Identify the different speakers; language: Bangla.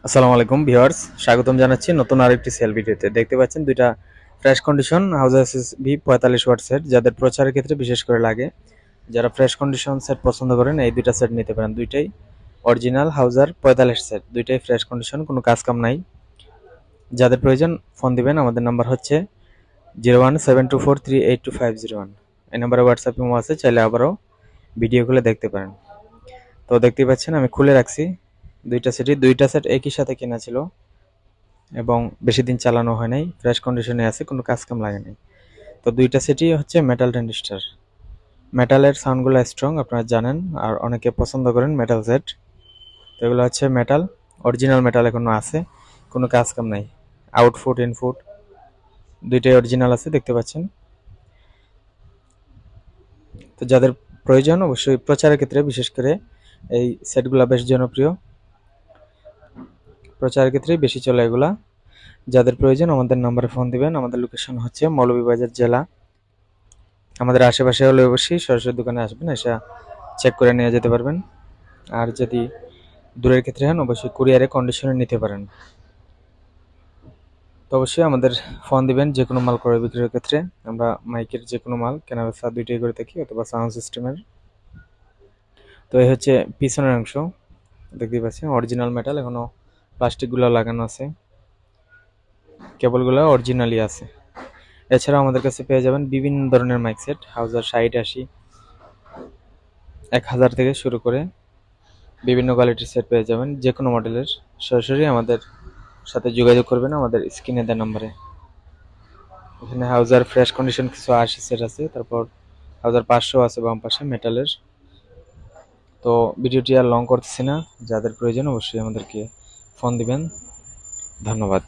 Speaker 1: আসসালামু আলাইকুম ভিউয়ার্স, স্বাগতম জানাচ্ছি নতুন আরেকটি সেল ভিডিওতে। দেখতে পাচ্ছেন দুইটা fresh condition হাউজার SSB 45 watt set, যাদের প্রচারের ক্ষেত্রে বিশেষ করে লাগে। যারা ফ্রেশ কন্ডিশন সেট পছন্দ করেন এই দুইটা সেট নিতে পারেন। দুইটাই অরিজিনাল হাউজার 45 সেট, দুইটাই ফ্রেশ কন্ডিশন, কোনো কাজ কাম নাই। যাদের প্রয়োজন ফোন দিবেন, আমাদের নাম্বার হচ্ছে 0172438250। এই নাম্বারে হোয়াটসঅ্যাপ ইমো আছে, চাইলে আবারও ভিডিও খুলে দেখতে পারেন। তো দেখতেই পাচ্ছেন আমি খুলে রাখছি দুইটা সেট একই সাথে কেনা ছিল এবং বেশি দিন চালানো হয় নাই, ফ্রেশ কন্ডিশনে আছে, কোনো কাজ কাম লাগে নাই। তো দুইটা সেটই হচ্ছে মেটাল ট্রানজিস্টার। মেটালের সাউন্ডগুলো স্ট্রং, আপনারা জানেন, আর অনেকে পছন্দ করেন মেটাল সেট। তো এগুলো হচ্ছে মেটাল, অরিজিনাল মেটাল এখনো আছে, কোনো কাজ কাম নাই। আউটপুট ইনপুট দুইটাই অরিজিনাল আছে, দেখতে পাচ্ছেন। তো যাদের প্রয়োজন অবশ্যই প্রচারের ক্ষেত্রে বিশেষ করে এই সেটগুলো বেশ জনপ্রিয়, প্রচারের ক্ষেত্রে বেশি চলে এগুলা। যাদের প্রয়োজন আমাদের নাম্বারে ফোন দিবেন। আমাদের লোকেশন হচ্ছে মৌলভীবাজার জেলা। আমাদের আশেপাশে হলে অবশ্যই সরাসরি দোকানে আসবেন, এসে চেক করে নিয়ে যেতে পারবেন। আর যদি দূরের ক্ষেত্রে হন অবশ্যই কুরিয়ারে কন্ডিশনে নিতে পারেন। তো অবশ্যই আমাদের ফোন দিবেন যে কোনো মাল ক্রয় বিক্রয়ের ক্ষেত্রে। আমরা মাইকের যে কোনো মাল কেনা বেচা দুইটাই করে থাকি, অথবা সাউন্ড সিস্টেমের। তো এই হচ্ছে পিছনের অংশ, দেখতেই পাচ্ছেন অরিজিনাল মেটাল, এখনো প্লাস্টিকগুলো লাগানো আছে, কেবলগুলো অরিজিনালি আছে। এছাড়াও আমাদের কাছে পেয়ে যাবেন বিভিন্ন ধরনের মাইক সেট, হাউজার 60, 80, 1000 থেকে শুরু করে বিভিন্ন কোয়ালিটির সেট পেয়ে যাবেন যে কোনো মডেলের। সরাসরি আমাদের সাথে যোগাযোগ করবেন আমাদের স্ক্রিনে দেওয়া নাম্বারে। এখানে হাউজার ফ্রেশ কন্ডিশন কিছু 80 সেট আছে, তারপর হাউজার 500 আছে বাম পাশে মেটালের। তো ভিডিওটি আর লং করতেছি না, যাদের প্রয়োজন অবশ্যই আমাদেরকে ফোন দিবেন। ধন্যবাদ।